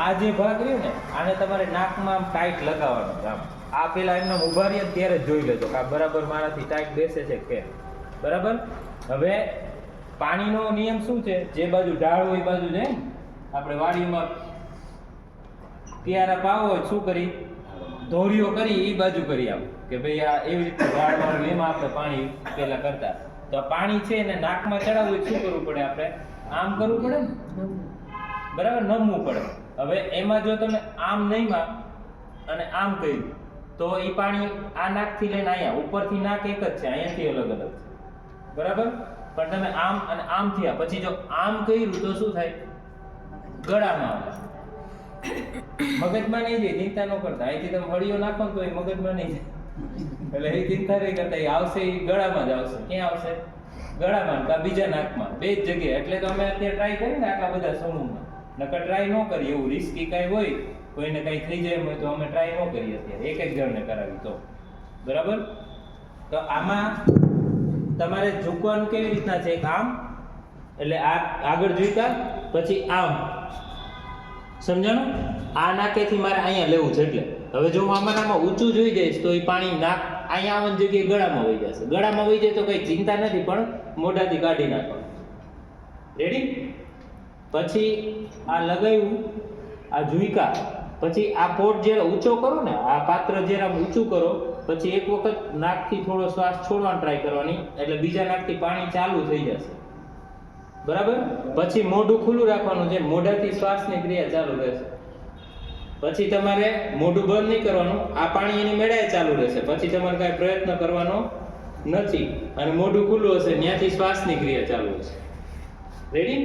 આ જે ભાગ રહ્યો ને આને તમારે નાકમાં આમ ટાઈટ લગાવવાનો છે. આમ આ પેલા એમને ઊભા રહીએ ત્યારે જ જોઈ લેજો કે આ બરાબર મારાથી ટાઈટ બેસે છે કે બરાબર. હવે પાણીનો નિયમ શું છે? જે બાજુ ઢાળ હોય એ બાજુ જાય. આપણે વાડીમાં ક્યારા પાવો હોય શું કરી ધોળીઓ કરી એ બાજુ કરી આમ કે ભાઈ આ એવી રીતે ઢાળવાળું એમાં આપણે પાણી પેલા કરતા. તો આ પાણી છે ને નાકમાં ચડાવવું શું કરવું પડે? આપણે આમ કરવું પડે ને બરાબર, નમવું પડે. હવે એમાં જો તમે આમ નહીમાં અને આમ કર્યું તો એ પાણી આ નાકથી લઈને અહીંયા ઉપરથી નાક એક જ છે, અહીંયાથી અલગ અલગ છે બરાબર. પણ તમે આમ અને આમ થયા પછી જો આમ કર્યું તો શું થાય? ગળામાં આવે. મગજમાં નહીં જાય, ચિંતા ન કરતા. અહીંથી તમે હળીઓ નાખો ને તો એ મગજમાં નહીં જાય, એટલે એ ચિંતા નહીં કરતા. એ આવશે એ ગળામાં જ આવશે. ક્યાં આવશે? ગળામાં કા બીજા નાકમાં, બે જ જગ્યાએ. એટલે તો અમે અત્યારે ટ્રાય કરીએ ને આટલા બધા સમૂહમાં. નકર ટ્રાય ન કરીએ, એવું રિસ્કી કાંઈ હોય કોઈને કંઈ થઈ જાય હોય તો અમે ટ્રાય ન કરીએ અત્યારે, એક જણને કરાવી તો બરાબર. તો આમાં તમારે ઝૂકવાનું કેવી રીતના છે? એક આમ એટલે આ આગળ ઝૂક્યા પછી આમ, સમજાણું? આ નાકેથી મારે અહીંયા લેવું છે. એટલે હવે જો હું આમાં ઊંચું જોઈ જઈશ તો એ પાણી નાક અહીંયા આવવાની જગ્યાએ ગળામાં વહી જશે. ગળામાં વહી જાય તો કંઈ ચિંતા નથી, પણ મોઢાથી કાઢી નાખવાનું. રેડી? પછી આ લગાવ્યું, આ ઝૂકા, પછી આ પોટ જ્યારે ઊંચો કરો ને, આ પાત્ર જ્યારે આમ ઊંચું કરો પછી એક વખત નાકથી થોડો શ્વાસ છોડવાનો ટ્રાય કરવાની, એટલે બીજા નાકથી પાણી ચાલુ થઈ જશે બરાબર. પછી મોઢું ખુલ્લું રાખવાનું છે, મોઢાથી શ્વાસની ક્રિયા ચાલુ રહેશે. પછી તમારે મોઢું બંધ નહીં કરવાનું, આ પાણી એની મેળાએ ચાલુ રહેશે. પછી તમારે કાંઈ પ્રયત્ન કરવાનો નથી અને મોઢું ખુલ્લું હશે, ત્યાંથી શ્વાસની ક્રિયા ચાલુ હશે. રેડી?